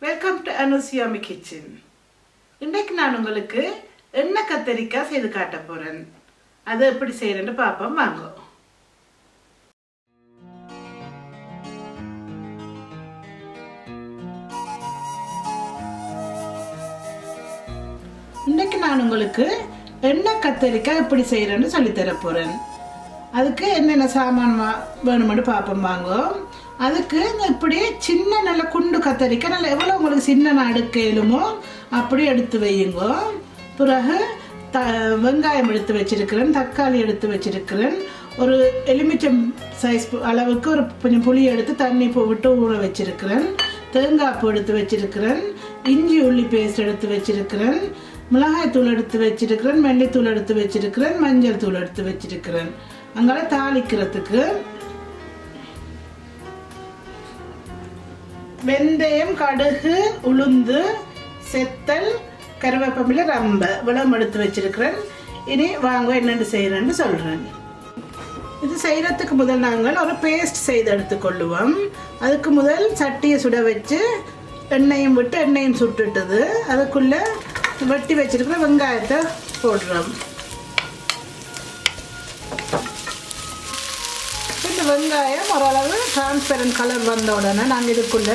Welcome to அனுசியாமி kitchen. இன்றைக்கு நான் உங்களுக்கு எண்ணெய் கத்தரிக்காய் செய்து காட்ட போகிறேன். அதை எப்படி செய்கிறேன்னு பார்ப்போம் வாங்க. இன்றைக்கு நான் உங்களுக்கு எண்ணெய் கத்தரிக்காய் எப்படி செய்கிறேன்னு சொல்லித்தர போகிறேன். அதுக்கு என்னென்ன சாமான் வேணுமென்னு பார்ப்போம் வாங்க. அதுக்கு இப்படி சின்ன நல்ல குண்டு கத்தரிக்காய் நல்லா எவ்வளோ உங்களுக்கு சின்ன அடுக்கையிலுமோ அப்படி எடுத்து வையுங்க. பிறகு வெங்காயம் எடுத்து வச்சிருக்கிறேன், தக்காளி எடுத்து வச்சிருக்கிறேன், ஒரு எலுமிச்சம் சைஸ் அளவுக்கு ஒரு கொஞ்சம் புளி எடுத்து தண்ணி விட்டு ஊற வச்சிருக்கிறேன், தேங்காய் பூ எடுத்து வச்சிருக்கிறேன், இஞ்சி உள்ளி பேஸ்ட் எடுத்து வச்சிருக்கிறேன், மிளகாய் தூள் எடுத்து வச்சிருக்கிறேன், மல்லித்தூள் எடுத்து வச்சிருக்கிறேன், மஞ்சள் தூள் எடுத்து வச்சிருக்கிறேன். அங்கே தாளிக்கிறதுக்கு வெந்தயம், கடுகு, உளுந்து, செத்தல், கருவேப்பிலை, ரம்ப விளம் எடுத்து வச்சிருக்கிறேன். இனி வாங்க என்னென்னு செய்யறேன்னு சொல்றேன். இது செய்யறதுக்கு முதல் நாங்கள் ஒரு பேஸ்ட் செய்து எடுத்துக்கொள்ளுவோம். அதுக்கு முதல் சட்டியை சுட வச்சு எண்ணெயும் விட்டு எண்ணெயும் சுட்டுட்டுது அதுக்குள்ள வெட்டி வச்சிருக்கிற வெங்காயத்தை போடுறோம். இந்த வெங்காயம் ஓரளவு டிரான்ஸ்பரண்ட் கலர் வந்த உடனே நாங்கள் இதுக்குள்ள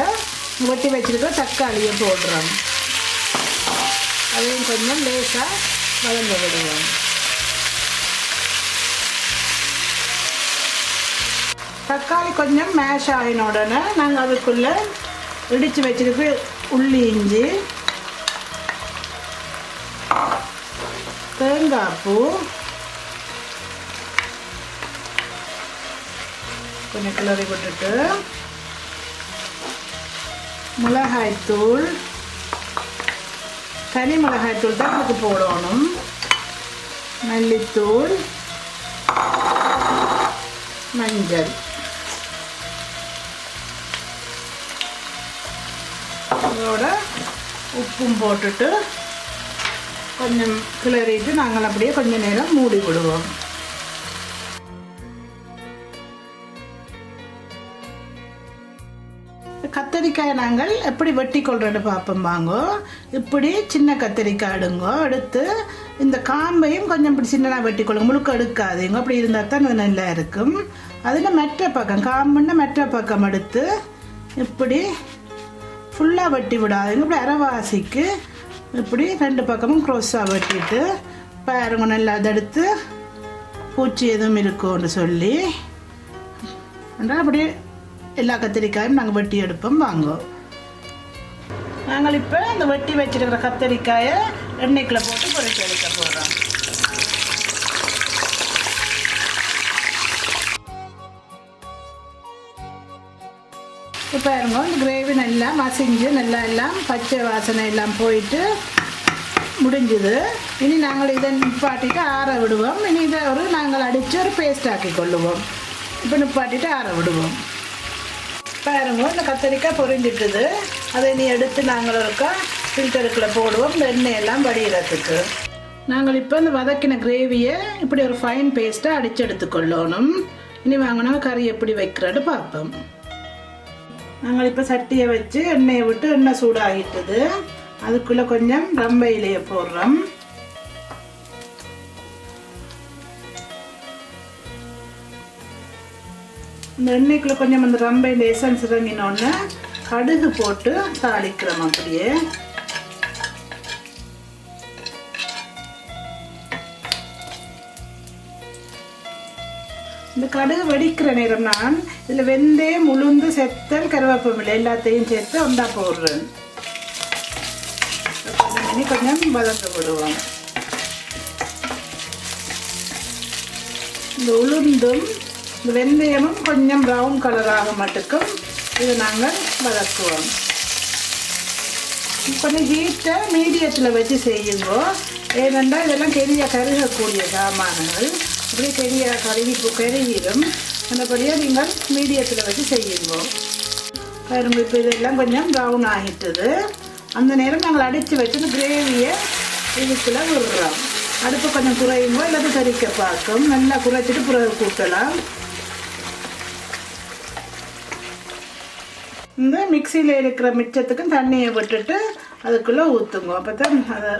வெட்டி வச்சிருக்கிற தக்காளியை போடுறோம். அதையும் கொஞ்சம் லேசாக வதங்க விடுவோம். தக்காளி கொஞ்சம் மேஷ் ஆகின உடனே நாங்கள் அதுக்குள்ள இடித்து வச்சிருக்கிற உள்ளி, இஞ்சி, தேங்காய் பூ, கொஞ்சம் கிளறி விட்டுட்டு மிளகாய்த்தூள், தனி மிளகாய்த்தூள் தான் அதுக்கு போடணும், மல்லித்தூள், மஞ்சள், அதோட உப்பும் போட்டுட்டு கொஞ்சம் கிளறிட்டு நாங்கள் அப்படியே கொஞ்சம் நேரம் மூடி விடுவோம். கத்தரிக்காயை நாங்கள் எப்படி வெட்டி கொள்றோன்னு பார்ப்போம் வாங்க. இப்படி சின்ன கத்தரிக்காய் எடுங்க, எடுத்து இந்த காம்பையும் கொஞ்சம் இப்படி சின்னதாக வெட்டி கொள்ளுங்க, முழுக்க எடுக்காதீங்க. அப்படி இருந்தால் தான் அது நல்லா இருக்கும். அதில் மெட்ட பக்கம் காம்புன்னு மெட்ட பக்கம் எடுத்து இப்படி ஃபுல்லாக வெட்டி விடாதீங்க. இப்படி அரைவாசிக்கு இப்படி ரெண்டு பக்கமும் க்ரோஸாக வெட்டிட்டு பாருங்க, நல்லா அதை எடுத்து பூச்சி எதுவும் இருக்கும்னு சொல்லி அப்படியே எல்லா கத்திரிக்காயும் நாங்கள் வெட்டி எடுப்போம் வாங்க. நாங்கள் இப்போ இந்த வெட்டி வச்சிருக்கிற கத்திரிக்காயை எண்ணெய்க்குள்ள போட்டு பொரிச்சு எடுக்க போகிறோம். இப்போ பாருங்க, இந்த கிரேவி நல்லா மசிஞ்சு நல்லா எல்லாம் பச்சை வாசனை எல்லாம் போயிட்டு முடிஞ்சுது. இனி நாங்கள் இதை நிப்பாட்டிட்டு ஆற விடுவோம். இனி இதை நாங்கள் அடித்து ஒரு பேஸ்ட் ஆக்கி கொள்ளுவோம். இப்போ நிப்பாட்டிட்டு ஆற விடுவோம். பாருங்க, இந்த கத்தரிக்காய் பொரிஞ்சிட்டுது. அதை நீ எடுத்து நாங்கள் இருக்கா ஃபில்டருக்குள்ளே போடுவோம், இந்த எண்ணெயெல்லாம் வடிகிறதுக்கு. நாங்கள் இப்போ இந்த வதக்கின கிரேவியை இப்படி ஒரு ஃபைன் பேஸ்ட்டாக அடித்து எடுத்துக்கொள்ளணும். இனி வாங்கினா கறி எப்படி வைக்கிறேன்னு பார்ப்போம். நாங்கள் இப்போ சட்டியை வச்சு எண்ணெயை விட்டு எண்ணெய் சூடாகிட்டுது. அதுக்குள்ளே கொஞ்சம் ரம்ப இலையை போடுறோம். இந்த எண்ணெய்க்குள்ள கொஞ்சம் அந்த ரம்பை இந்த எசன்ஸ் இறங்கினோன்னு கடுகு போட்டு தாளிக்கிறோம். அப்படியே இந்த கடுகு வெடிக்கிற நேரம் நான் இதில் வெந்தயம், உளுந்து, செத்தல், கருவேப்பிலை எல்லாத்தையும் சேர்த்து ஒன்றா போடுறேன். இனி கொஞ்சம் வதங்க விடுவோம். இந்த உளுந்தும் இந்த வெந்தயமும் கொஞ்சம் ப்ரௌன் கலராக மட்டுக்கும் இதை நாங்கள் வதக்குவோம். கொஞ்சம் ஹீட்டை மீடியத்தில் வச்சு செய்யுங்க. ஏனென்றால் இதெல்லாம் கருகக்கூடிய சாமான்கள். அப்படி கருகிடும். அந்தபடியாக நீங்கள் மீடியத்தில் வச்சு செய்யுங்க. கரும்பு இப்போ இதெல்லாம் கொஞ்சம் ப்ரௌன் ஆகிட்டுது. அந்த நேரம் நாங்கள் அடித்து வச்சு இந்த கிரேவியை இதுக்குள்ளே விடுறோம். அடுப்பு கொஞ்சம் குறையுங்க, இல்லாத கறிக்க பார்க்கும். நல்லா குறைச்சிட்டு பிறகு கூட்டலாம். இந்த மிக்சியில் இருக்கிற மிச்சத்துக்கும் தண்ணியை விட்டுட்டு அதுக்குள்ளே ஊற்றுங்க. அப்போ தான் அதை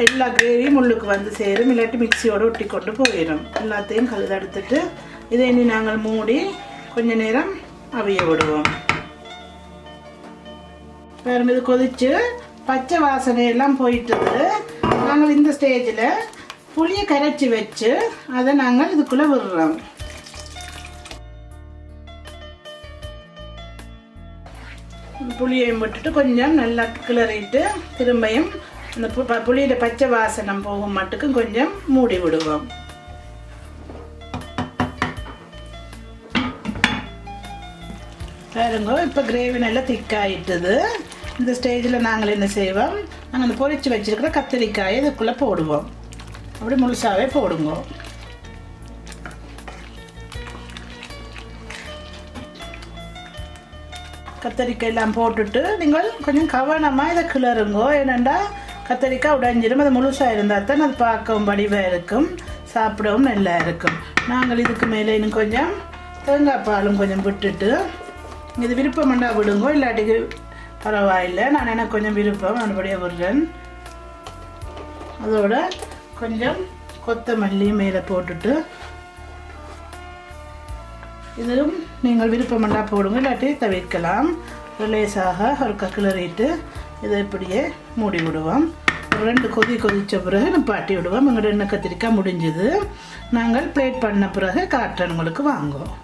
எல்லா கிரேவியும் உள்ளுக்கு வந்து சேரும், இல்லாட்டி மிக்சியோடு ஒட்டி கொண்டு போயிடும். எல்லாத்தையும் எடுத்துட்டு இதை இனி நாங்கள் மூடி கொஞ்ச நேரம் அவிய விடுவோம். வேறு இது கொதிச்சு பச்சை வாசனை எல்லாம் போயிட்டுது. நாங்கள் இந்த ஸ்டேஜில் புளியை கரைச்சி வச்சு அதை நாங்கள் இதுக்குள்ளே விடுறோம். புளியையும் விட்டுட்டு கொஞ்சம் நல்லா கிளறிட்டு திரும்பியும் அந்த புளியோட பச்சை வாசனம் போகும் மட்டுக்கும் கொஞ்சம் மூடி விடுவோம். பாருங்க, இப்போ கிரேவி நல்லா திக்காயிட்டுது. இந்த ஸ்டேஜில் நாங்கள் என்ன செய்வோம், நாங்கள் அந்த பொரிச்சு வச்சிருக்கிற கத்திரிக்காயை இதுக்குள்ளே போடுவோம். அப்படி முழுசாகவே போடுங்க. கத்தரிக்காய் எல்லாம் போட்டுட்டு நீங்கள் கொஞ்சம் கவனமாக இதை கிளறுங்கோ. ஏனெண்டா கத்தரிக்காய் உடைஞ்சிடும். அது முழுசாக இருந்தால் தான் அது பார்க்கவும் வடிவாக இருக்கும், சாப்பிடவும் நல்லா இருக்கும். நாங்கள் இதுக்கு மேலே இன்னும் கொஞ்சம் தேங்காய் பாலும் கொஞ்சம் விட்டுட்டு, இது விருப்பம்ண்டா விடுங்கோ, இல்லாட்டிக்கு பரவாயில்லை. நான் எனக்கு கொஞ்சம் விருப்பம் மறுபடியும் விடுறேன். அதோட கொஞ்சம் கொத்தமல்லி மேலே போட்டுட்டு, இதுவும் நீங்கள் விருப்பமண்டா போடுங்க, இல்லாட்டி தவிர்க்கலாம். லேசாக ஒரு கிளறிட்டு இதை இப்படியே மூடி விடுவோம். ஒரு 2 கொதி கொதித்த பிறகு நிப்பாட்டி விடுவோம். எங்களோட எண்ணெய் கத்திரிக்காய் முடிஞ்சது. நாங்கள் பிளேட் பண்ண பிறகு காட்டுறேன் உங்களுக்கு, வாங்குவோம்.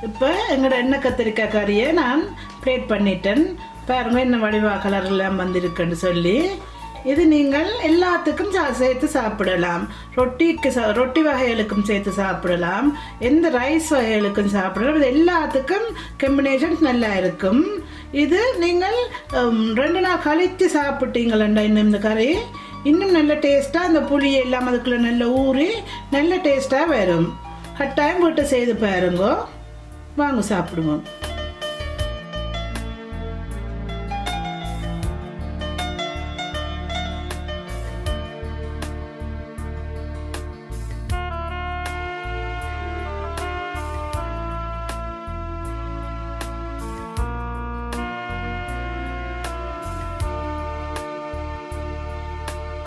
இப்போ எங்களோட எண்ணெய் கத்திரிக்காய் கறியை நான் பிளேட் பண்ணிட்டேன். பாருங்க என்ன வடிவா கலர் எல்லாம் வந்திருக்குன்னு சொல்லி. இது நீங்கள் எல்லாத்துக்கும் சேர்த்து சாப்பிடலாம். ரொட்டி வகைகளுக்கும் சேர்த்து சாப்பிடலாம், எந்த ரைஸ் வகைகளுக்கும் சாப்பிடலாம். இது எல்லாத்துக்கும் காம்பினேஷன்ஸ் நல்லா இருக்கும். இது நீங்கள் 2 நாள் கழித்து சாப்பிட்டீங்களா இன்னும் இந்த கறி இன்னும் நல்ல டேஸ்ட்டாக, அந்த புளி எல்லாம் அதுக்குள்ளே நல்லா ஊறி நல்ல டேஸ்ட்டாக வரும். கட்டாயம் வீட்டை செய்து பாருங்க, வாங்க சாப்பிடுவோம்.